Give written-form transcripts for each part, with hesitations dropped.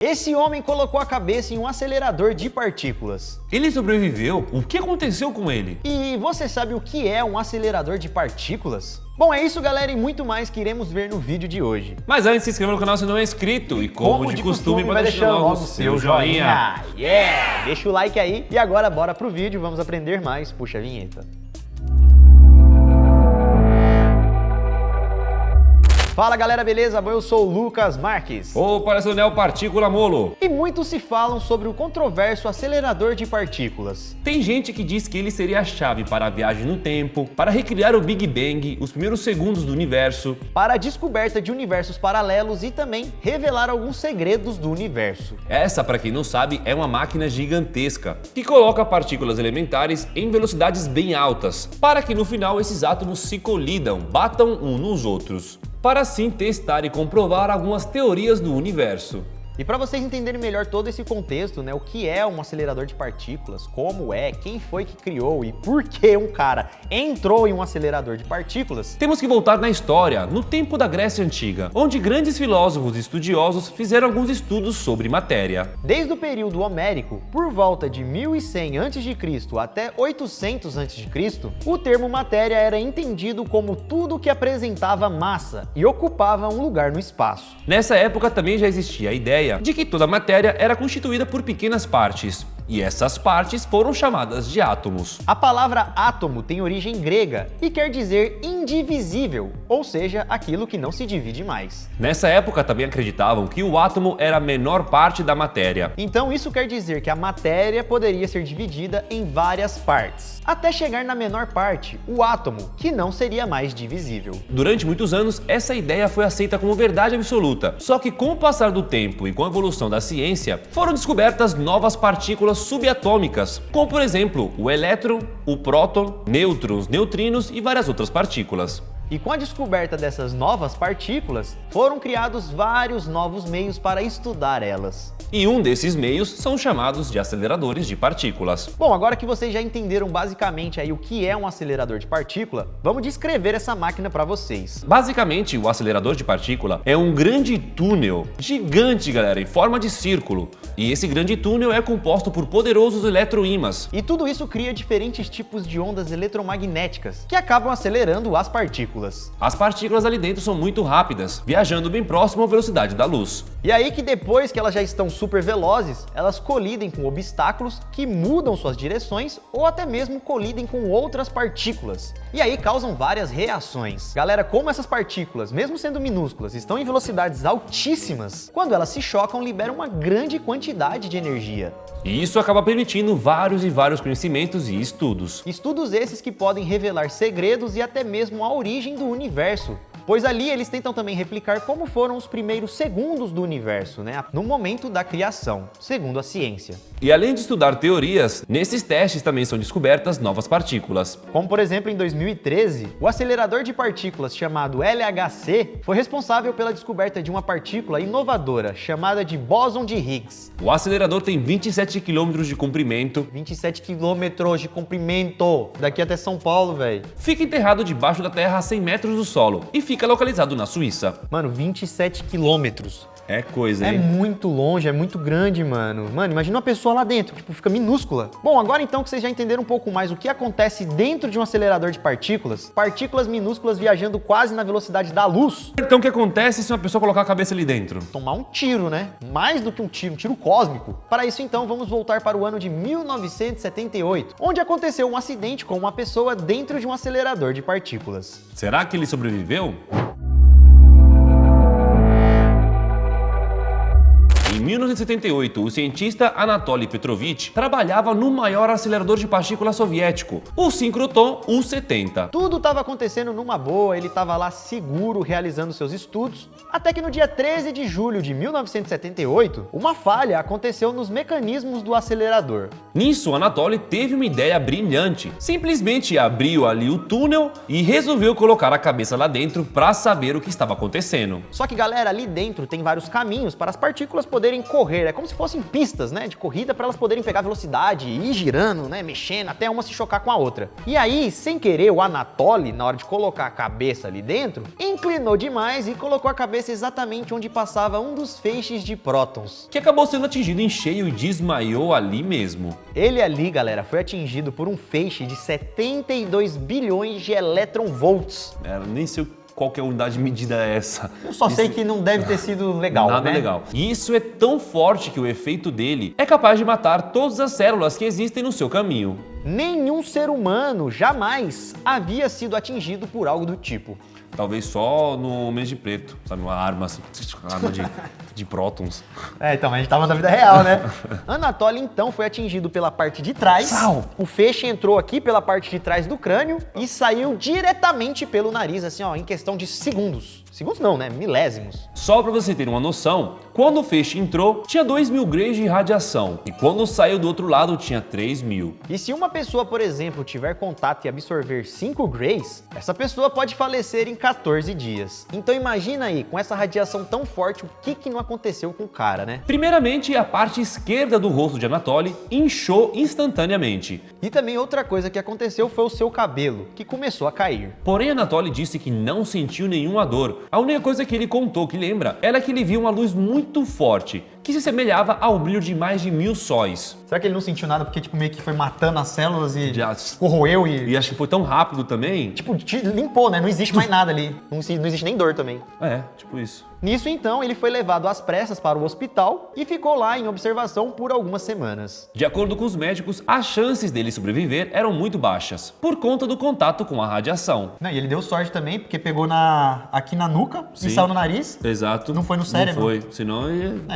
Esse homem colocou a cabeça em um acelerador de partículas. Ele sobreviveu? O que aconteceu com ele? E você sabe o que é um acelerador de partículas? Bom, é isso, galera, e muito mais que iremos ver no vídeo de hoje. Mas antes, se inscreva no canal se não é inscrito. E como de costume, vai deixando logo o seu joinha. Yeah! Deixa o like aí. E agora bora pro vídeo, vamos aprender mais. Puxa a vinheta. Fala galera, beleza? Eu sou o Lucas Marques. Ô, palhaço Neo Partícula Molo. E muitos se falam sobre o controverso acelerador de partículas. Tem gente que diz que ele seria a chave para a viagem no tempo, para recriar o Big Bang, os primeiros segundos do universo, para a descoberta de universos paralelos e também revelar alguns segredos do universo. Essa, para quem não sabe, é uma máquina gigantesca, que coloca partículas elementares em velocidades bem altas, para que no final esses átomos se colidam, batam uns nos outros, para assim testar e comprovar algumas teorias do universo. E para vocês entenderem melhor todo esse contexto, né, o que é um acelerador de partículas, como é, quem foi que criou e por que um cara entrou em um acelerador de partículas, temos que voltar na história, no tempo da Grécia Antiga, onde grandes filósofos e estudiosos fizeram alguns estudos sobre matéria. Desde o período homérico, por volta de 1100 a.C. até 800 a.C., o termo matéria era entendido como tudo que apresentava massa e ocupava um lugar no espaço. Nessa época também já existia a ideia de que toda matéria era constituída por pequenas partes, e essas partes foram chamadas de átomos. A palavra átomo tem origem grega e quer dizer indivisível, ou seja, aquilo que não se divide mais. Nessa época também acreditavam que o átomo era a menor parte da matéria. Então isso quer dizer que a matéria poderia ser dividida em várias partes, até chegar na menor parte, o átomo, que não seria mais divisível. Durante muitos anos, essa ideia foi aceita como verdade absoluta, só que com o passar do tempo e com a evolução da ciência, foram descobertas novas partículas subatômicas, como por exemplo o elétron, o próton, nêutrons, neutrinos e várias outras partículas. E com a descoberta dessas novas partículas, foram criados vários novos meios para estudar elas. E um desses meios são chamados de aceleradores de partículas. Bom, agora que vocês já entenderam basicamente aí o que é um acelerador de partícula, vamos descrever essa máquina para vocês. Basicamente, o acelerador de partícula é um grande túnel, gigante, galera, em forma de círculo. E esse grande túnel é composto por poderosos eletroímãs. E tudo isso cria diferentes tipos de ondas eletromagnéticas, que acabam acelerando as partículas. As partículas ali dentro são muito rápidas, viajando bem próximo à velocidade da luz. E aí que depois que elas já estão super velozes, elas colidem com obstáculos que mudam suas direções ou até mesmo colidem com outras partículas. E aí causam várias reações. Galera, como essas partículas, mesmo sendo minúsculas, estão em velocidades altíssimas, quando elas se chocam, liberam uma grande quantidade de energia. E isso acaba permitindo vários e vários conhecimentos e estudos. Estudos esses que podem revelar segredos e até mesmo a origem do universo. Pois ali eles tentam também replicar como foram os primeiros segundos do universo, né? No momento da criação, segundo a ciência. E além de estudar teorias, nesses testes também são descobertas novas partículas. Como por exemplo em 2013, o acelerador de partículas chamado LHC foi responsável pela descoberta de uma partícula inovadora chamada de bóson de Higgs. O acelerador tem 27 km de comprimento. 27 km de comprimento! Daqui até São Paulo, velho. Fica enterrado debaixo da terra a 100 metros do solo e fica localizado na Suíça. Mano, 27 quilômetros. É coisa, hein? É muito longe, é muito grande, mano. Mano, imagina uma pessoa lá dentro, tipo, fica minúscula. Bom, agora então que vocês já entenderam um pouco mais o que acontece dentro de um acelerador de partículas, partículas minúsculas viajando quase na velocidade da luz. Então o que acontece se uma pessoa colocar a cabeça ali dentro? Tomar um tiro, né? Mais do que um tiro cósmico. Para isso então, vamos voltar para o ano de 1978, onde aconteceu um acidente com uma pessoa dentro de um acelerador de partículas. Será que ele sobreviveu? Em 1978, o cientista Anatoly Petrovich trabalhava no maior acelerador de partículas soviético, o Synchrotron U-70. Tudo estava acontecendo numa boa, ele estava lá seguro realizando seus estudos, até que no dia 13 de julho de 1978, uma falha aconteceu nos mecanismos do acelerador. Nisso, Anatoly teve uma ideia brilhante. Simplesmente abriu ali o túnel e resolveu colocar a cabeça lá dentro para saber o que estava acontecendo. Só que, galera, ali dentro tem vários caminhos para as partículas poderem poderem correr. É como se fossem pistas, né, de corrida para elas poderem pegar velocidade e ir girando, né, mexendo até uma se chocar com a outra. E aí, sem querer, o Anatoly, na hora de colocar a cabeça ali dentro, inclinou demais e colocou a cabeça exatamente onde passava um dos feixes de prótons, que acabou sendo atingido em cheio e desmaiou ali mesmo. Ele ali, galera, foi atingido por um feixe de 72 bilhões de elétronvolts. Nem sei qual que é a unidade de medida é essa. Eu só sei que não deve ter sido legal, Nada né? legal. E isso é tão forte que o efeito dele é capaz de matar todas as células que existem no seu caminho. Nenhum ser humano jamais havia sido atingido por algo do tipo. Talvez só no Homem de Preto, sabe? Uma arma assim, uma arma de prótons. Então, a gente tava na vida real, né? Anatoly, então, foi atingido pela parte de trás. Sal. O feixe entrou aqui pela parte de trás do crânio e saiu diretamente pelo nariz, assim, ó, em questão de segundos. Segundos não, né? Milésimos. Só pra você ter uma noção, quando o feixe entrou, tinha 2.000 grays de radiação. E quando saiu do outro lado, tinha 3.000. E se uma pessoa, por exemplo, tiver contato e absorver 5 grays, essa pessoa pode falecer em 14 dias. Então imagina aí, com essa radiação tão forte, o que não aconteceu com o cara, né? Primeiramente, a parte esquerda do rosto de Anatoly inchou instantaneamente. E também outra coisa que aconteceu foi o seu cabelo, que começou a cair. Porém, Anatoly disse que não sentiu nenhuma dor. A única coisa que ele contou que lembra era que ele viu uma luz muito forte, que se assemelhava ao brilho de mais de 1000 sóis. Será que ele não sentiu nada porque, tipo, meio que foi matando as células e Já- corroeu e... E acho que foi tão rápido também. Tipo, limpou, né? Não existe mais nada ali. Não existe nem dor também. Tipo isso. Nisso, então, ele foi levado às pressas para o hospital e ficou lá em observação por algumas semanas. De acordo com os médicos, as chances dele sobreviver eram muito baixas, por conta do contato com a radiação. Não, e ele deu sorte também, porque pegou aqui na nuca Sim. e saiu no nariz. Exato. Não foi no cérebro. Não foi, senão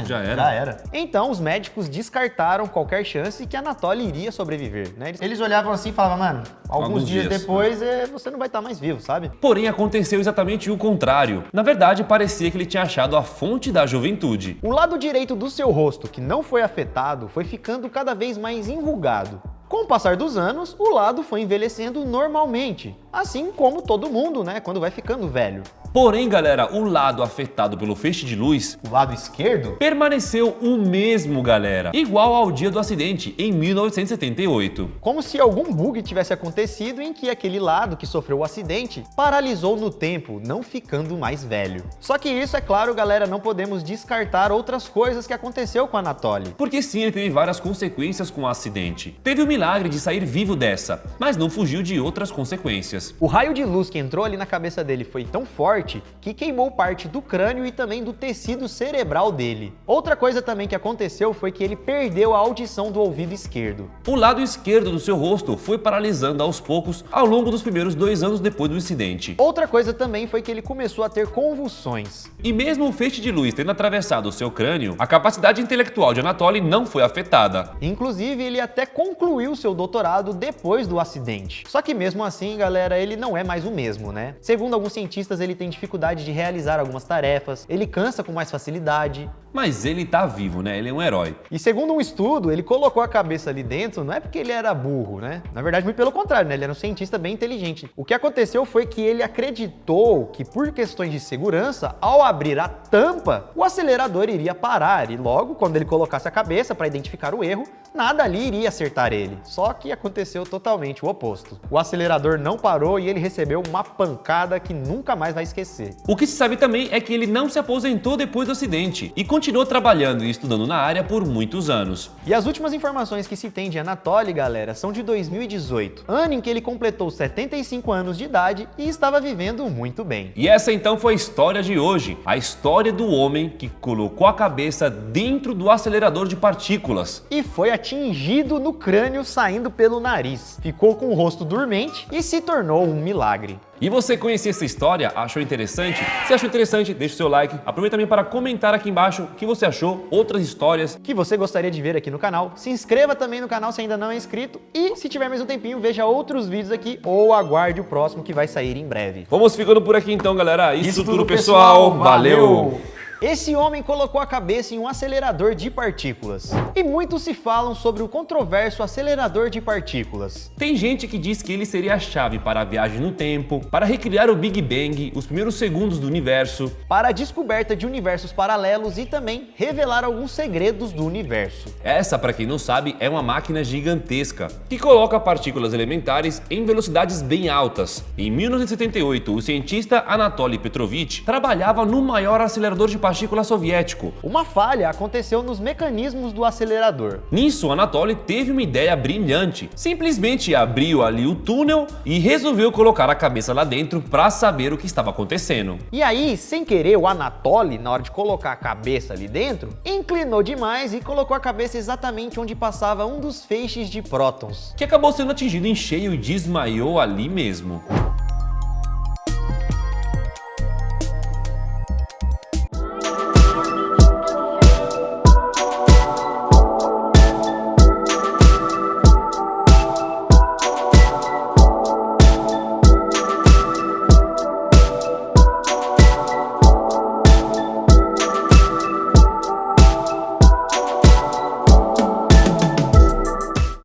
já era. Já era. Então, os médicos descartaram qualquer chance que Anatoly iria sobreviver, né? Eles olhavam assim e falavam, mano, alguns dias depois você não vai estar mais vivo, sabe? Porém, aconteceu exatamente o contrário. Na verdade, parecia que ele tinha achado a fonte da juventude. O lado direito do seu rosto, que não foi afetado, foi ficando cada vez mais enrugado. Com o passar dos anos, o lado foi envelhecendo normalmente, assim como todo mundo, né, quando vai ficando velho. Porém, galera, o lado afetado pelo feixe de luz O lado esquerdo? permaneceu o mesmo, galera, igual ao dia do acidente, em 1978. Como se algum bug tivesse acontecido em que aquele lado que sofreu o acidente paralisou no tempo, não ficando mais velho. Só que isso, é claro, galera, não podemos descartar outras coisas que aconteceu com Anatoly. Porque sim, ele teve várias consequências com o acidente. Teve o milagre de sair vivo dessa, mas não fugiu de outras consequências. O raio de luz que entrou ali na cabeça dele foi tão forte que queimou parte do crânio e também do tecido cerebral dele. Outra coisa também que aconteceu foi que ele perdeu a audição do ouvido esquerdo. O lado esquerdo do seu rosto foi paralisando aos poucos ao longo dos primeiros 2 anos depois do incidente. Outra coisa também foi que ele começou a ter convulsões. E mesmo o feixe de luz tendo atravessado o seu crânio, a capacidade intelectual de Anatoly não foi afetada. Inclusive, ele até concluiu seu doutorado depois do acidente. Só que mesmo assim, galera, ele não é mais o mesmo, né? Segundo alguns cientistas, ele tem dificuldade de realizar algumas tarefas, ele cansa com mais facilidade. Mas ele tá vivo, né? Ele é um herói. E segundo um estudo, ele colocou a cabeça ali dentro, não é porque ele era burro, né? Na verdade, muito pelo contrário, né? Ele era um cientista bem inteligente. O que aconteceu foi que ele acreditou que, por questões de segurança, ao abrir a tampa, o acelerador iria parar e logo, quando ele colocasse a cabeça para identificar o erro, nada ali iria acertar ele. Só que aconteceu totalmente o oposto. O acelerador não parou e ele recebeu uma pancada que nunca mais vai esquecer. O que se sabe também é que ele não se aposentou depois do acidente e continuou trabalhando e estudando na área por muitos anos. E as últimas informações que se tem de Anatoly, galera, são de 2018, ano em que ele completou 75 anos de idade e estava vivendo muito bem. E essa então foi a história de hoje, a história do homem que colocou a cabeça dentro do acelerador de partículas. E foi atingido no crânio saindo pelo nariz. Ficou com o rosto dormente e se tornou um milagre. E você conhecia essa história? Achou interessante? Se achou interessante, deixa o seu like. Aproveita também para comentar aqui embaixo o que você achou, outras histórias Que você gostaria de ver aqui no canal. Se inscreva também no canal se ainda não é inscrito. E se tiver mais um tempinho, veja outros vídeos aqui ou aguarde o próximo que vai sair em breve. Vamos ficando por aqui então, galera. Isso tudo, tudo, pessoal. pessoal. Valeu. Valeu. Esse homem colocou a cabeça em um acelerador de partículas. E muito se falam sobre o controverso acelerador de partículas. Tem gente que diz que ele seria a chave para a viagem no tempo, para recriar o Big Bang, os primeiros segundos do universo, para a descoberta de universos paralelos e também revelar alguns segredos do universo. Essa, para quem não sabe, é uma máquina gigantesca que coloca partículas elementares em velocidades bem altas. Em 1978, o cientista Anatoly Petrovich trabalhava no maior acelerador de partículas soviético. Uma falha aconteceu nos mecanismos do acelerador. Nisso, Anatoly teve uma ideia brilhante. Simplesmente abriu ali o túnel e resolveu colocar a cabeça lá dentro para saber o que estava acontecendo. E aí, sem querer, o Anatoly, na hora de colocar a cabeça ali dentro, inclinou demais e colocou a cabeça exatamente onde passava um dos feixes de prótons, que acabou sendo atingido em cheio e desmaiou ali mesmo.